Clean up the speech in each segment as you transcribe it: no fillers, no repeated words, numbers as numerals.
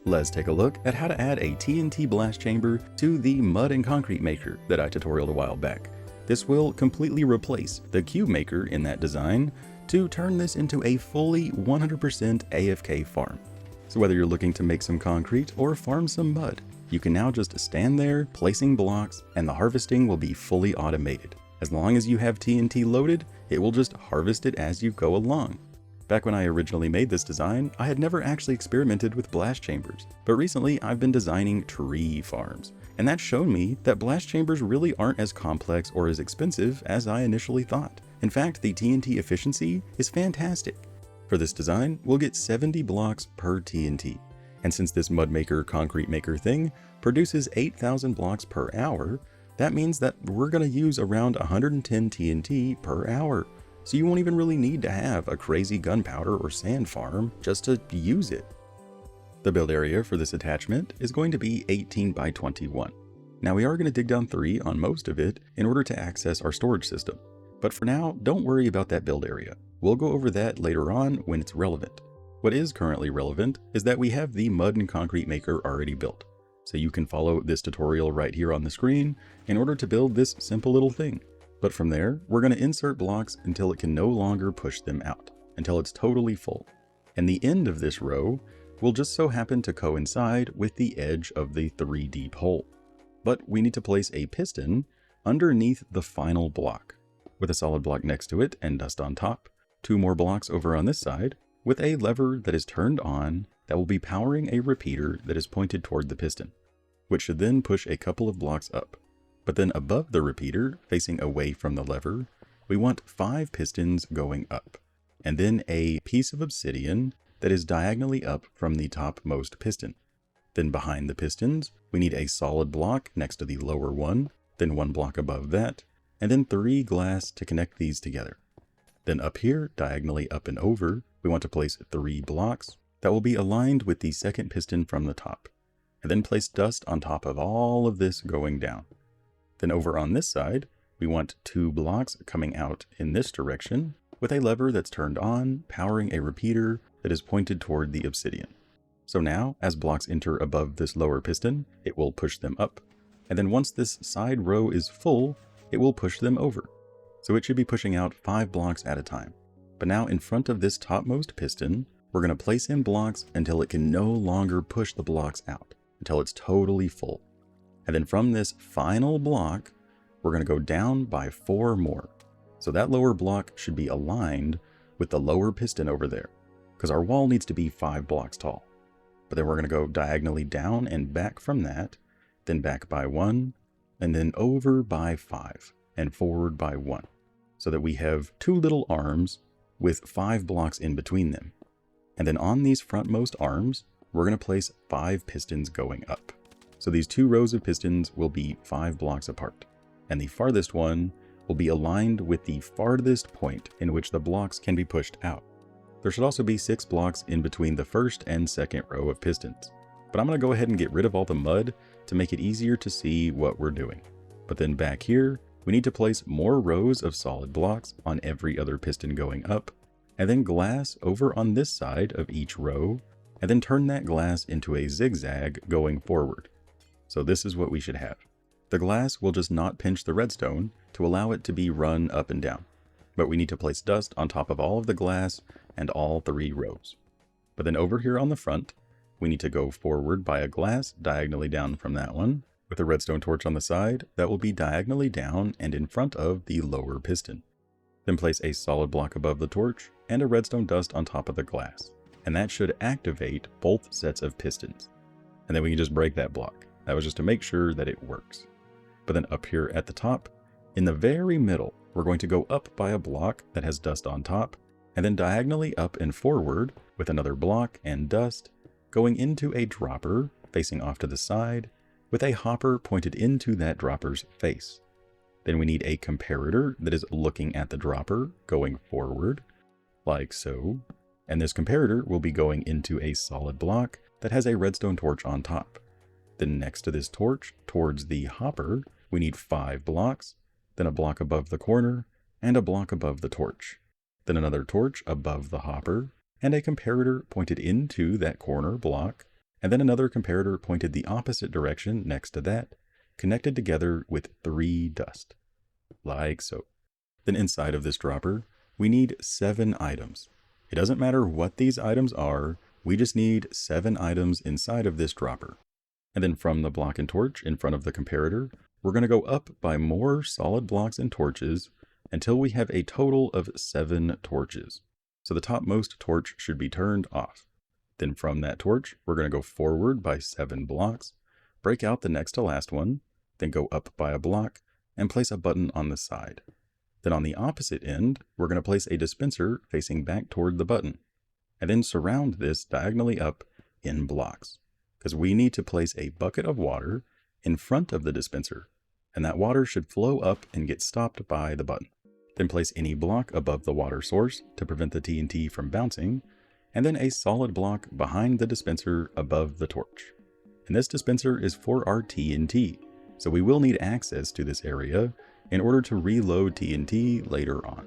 Let's take a look at how to add a TNT blast chamber to the mud and concrete maker that I tutorialed a while back. This will completely replace the cube maker in that design to turn this into a fully 100% AFK farm. So whether you're looking to make some concrete or farm some mud, you can now just stand there placing blocks and the harvesting will be fully automated. As long as you have TNT loaded, it will just harvest it as you go along. Back when I originally made this design, I had never actually experimented with blast chambers, but recently I've been designing tree farms, and that's shown me that blast chambers really aren't as complex or as expensive as I initially thought. In fact, the TNT efficiency is fantastic. For this design, we'll get 70 blocks per TNT, and since this mud maker concrete maker thing produces 8,000 blocks per hour, that means that we're going to use around 110 TNT per hour. So you won't even really need to have a crazy gunpowder or sand farm just to use it. The build area for this attachment is going to be 18 by 21. Now we are going to dig down 3 on most of it in order to access our storage system. But for now, don't worry about that build area. We'll go over that later on when it's relevant. What is currently relevant is that we have the mud and concrete maker already built. So you can follow this tutorial right here on the screen in order to build this simple little thing. But from there, we're going to insert blocks until it can no longer push them out, until it's totally full. And the end of this row will just so happen to coincide with the edge of the 3 deep hole. But we need to place a piston underneath the final block, with a solid block next to it and dust on top. 2 more blocks over on this side, with a lever that is turned on that will be powering a repeater that is pointed toward the piston, which should then push a couple of blocks up. But then above the repeater, facing away from the lever, we want 5 pistons going up, and then a piece of obsidian that is diagonally up from the topmost piston. Then behind the pistons, we need a solid block next to the lower one, then 1 block above that, and then 3 glass to connect these together. Then up here, diagonally up and over, we want to place 3 blocks that will be aligned with the second piston from the top, and then place dust on top of all of this going down. Then over on this side, we want 2 blocks coming out in this direction with a lever that's turned on, powering a repeater that is pointed toward the obsidian. So now, as blocks enter above this lower piston, it will push them up. And then once this side row is full, it will push them over. So it should be pushing out 5 blocks at a time. But now in front of this topmost piston, we're going to place in blocks until it can no longer push the blocks out, until it's totally full. And then from this final block, we're going to go down by 4 more. So that lower block should be aligned with the lower piston over there, because our wall needs to be 5 blocks tall. But then we're going to go diagonally down and back from that, then back by 1, and then over by 5, and forward by 1. So that we have 2 little arms with 5 blocks in between them. And then on these frontmost arms, we're going to place 5 pistons going up. So these 2 rows of pistons will be 5 blocks apart, and the farthest one will be aligned with the farthest point in which the blocks can be pushed out. There should also be 6 blocks in between the first and second row of pistons, but I'm going to go ahead and get rid of all the mud to make it easier to see what we're doing. But then back here, we need to place more rows of solid blocks on every other piston going up, and then glass over on this side of each row, and then turn that glass into a zigzag going forward. So this is what we should have. The glass will just not pinch the redstone to allow it to be run up and down, but we need to place dust on top of all of the glass and all 3 rows. But then over here on the front, we need to go forward by a glass diagonally down from that one, with a redstone torch on the side that will be diagonally down and in front of the lower piston. Then place a solid block above the torch and a redstone dust on top of the glass, and that should activate both sets of pistons. And then we can just break that block. That was just to make sure that it works. But then up here at the top, in the very middle, we're going to go up by a block that has dust on top, and then diagonally up and forward with another block and dust, going into a dropper facing off to the side, with a hopper pointed into that dropper's face. Then we need a comparator that is looking at the dropper going forward, like so. And this comparator will be going into a solid block that has a redstone torch on top. Then next to this torch, towards the hopper, we need 5 blocks, then a block above the corner, and a block above the torch. Then another torch above the hopper, and a comparator pointed into that corner block, and then another comparator pointed the opposite direction next to that, connected together with 3 dust, like so. Then inside of this dropper, we need 7 items. It doesn't matter what these items are, we just need 7 items inside of this dropper. And then from the block and torch in front of the comparator, we're going to go up by more solid blocks and torches until we have a total of 7 torches. So the topmost torch should be turned off. Then from that torch, we're going to go forward by 7 blocks, break out the next to last one, then go up by a block, and place a button on the side. Then on the opposite end, we're going to place a dispenser facing back toward the button, and then surround this diagonally up in blocks, because we need to place a bucket of water in front of the dispenser, and that water should flow up and get stopped by the button. Then place any block above the water source to prevent the TNT from bouncing, and then a solid block behind the dispenser above the torch. And this dispenser is for our TNT, so we will need access to this area in order to reload TNT later on.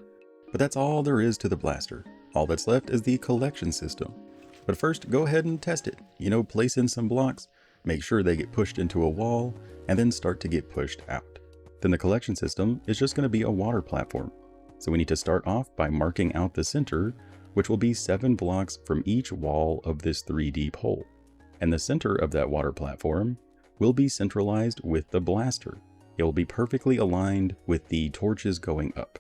But that's all there is to the blaster. All that's left is the collection system. But first, go ahead and test it. Place in some blocks, make sure they get pushed into a wall, and then start to get pushed out. Then the collection system is just going to be a water platform. So we need to start off by marking out the center, which will be 7 blocks from each wall of this 3D hole. And the center of that water platform will be centralized with the blaster. It will be perfectly aligned with the torches going up.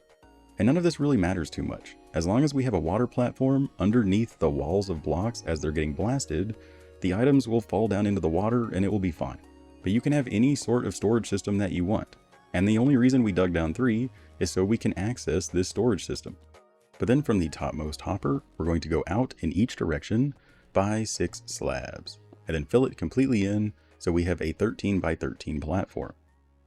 And none of this really matters too much. As long as we have a water platform underneath the walls of blocks as they're getting blasted, the items will fall down into the water and it will be fine. But you can have any sort of storage system that you want. And the only reason we dug down 3 is so we can access this storage system. But then from the topmost hopper, we're going to go out in each direction by 6 slabs, and then fill it completely in so we have a 13 by 13 platform.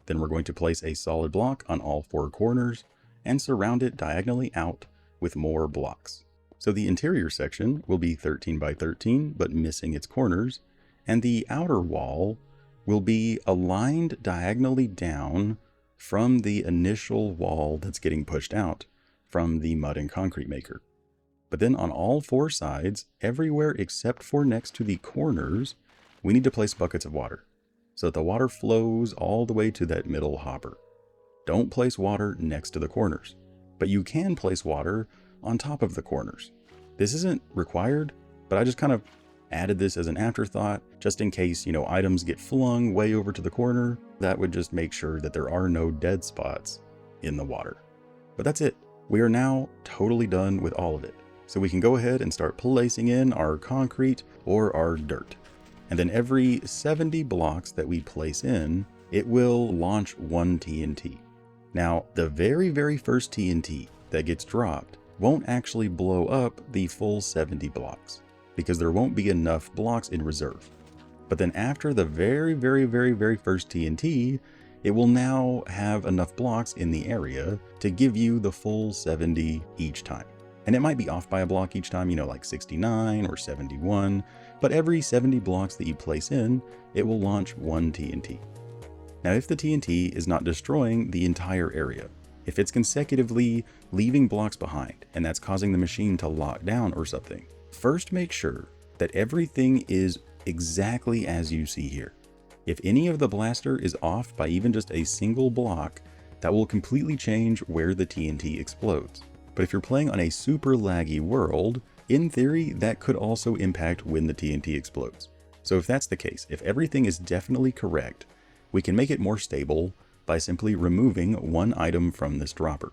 Then we're going to place a solid block on all 4 corners and surround it diagonally out with more blocks. So the interior section will be 13 by 13, but missing its corners, and the outer wall will be aligned diagonally down from the initial wall that's getting pushed out from the mud and concrete maker. But then on all 4 sides, everywhere except for next to the corners, we need to place buckets of water so that the water flows all the way to that middle hopper. Don't place water next to the corners, but you can place water on top of the corners. This isn't required, but I just kind of added this as an afterthought, just in case, items get flung way over to the corner. That would just make sure that there are no dead spots in the water. But that's it. We are now totally done with all of it. So we can go ahead and start placing in our concrete or our dirt. And then every 70 blocks that we place in, it will launch 1 TNT. Now, the very, very first TNT that gets dropped won't actually blow up the full 70 blocks because there won't be enough blocks in reserve. But then after the very, very, very, very first TNT, it will now have enough blocks in the area to give you the full 70 each time. And it might be off by a block each time, like 69 or 71, but every 70 blocks that you place in, it will launch 1 TNT. Now, if the TNT is not destroying the entire area, if it's consecutively leaving blocks behind and that's causing the machine to lock down or something, first make sure that everything is exactly as you see here. If any of the blaster is off by even just a single block, that will completely change where the TNT explodes. But if you're playing on a super laggy world, in theory, that could also impact when the TNT explodes. So if that's the case, if everything is definitely correct, we can make it more stable by simply removing 1 item from this dropper.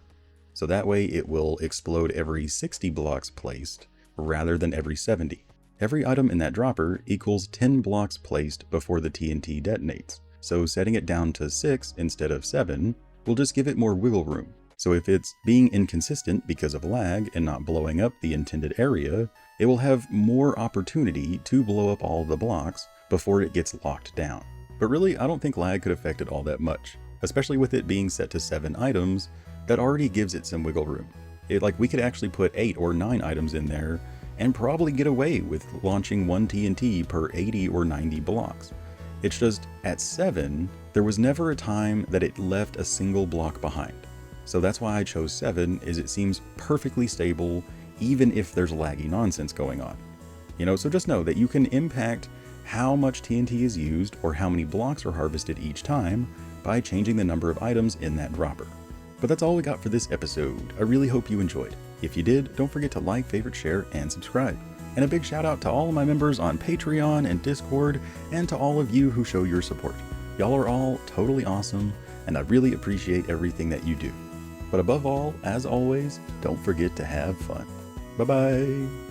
So that way it will explode every 60 blocks placed rather than every 70. Every item in that dropper equals 10 blocks placed before the TNT detonates. So setting it down to 6 instead of 7 will just give it more wiggle room. So if it's being inconsistent because of lag and not blowing up the intended area, it will have more opportunity to blow up all the blocks before it gets locked down. But really, I don't think lag could affect it all that much, especially with it being set to 7 items. That already gives it some wiggle room. We could actually put 8 or 9 items in there and probably get away with launching 1 TNT per 80 or 90 blocks. It's just at 7, there was never a time that it left a single block behind. So that's why I chose 7, is it seems perfectly stable even if there's laggy nonsense going on. So just know that you can impact how much TNT is used or how many blocks are harvested each time by changing the number of items in that dropper. But that's all we got for this episode. I really hope you enjoyed. If you did, don't forget to like, favorite, share, and subscribe. And a big shout out to all of my members on Patreon and Discord, and to all of you who show your support. Y'all are all totally awesome, and I really appreciate everything that you do. But above all, as always, don't forget to have fun. Bye-bye.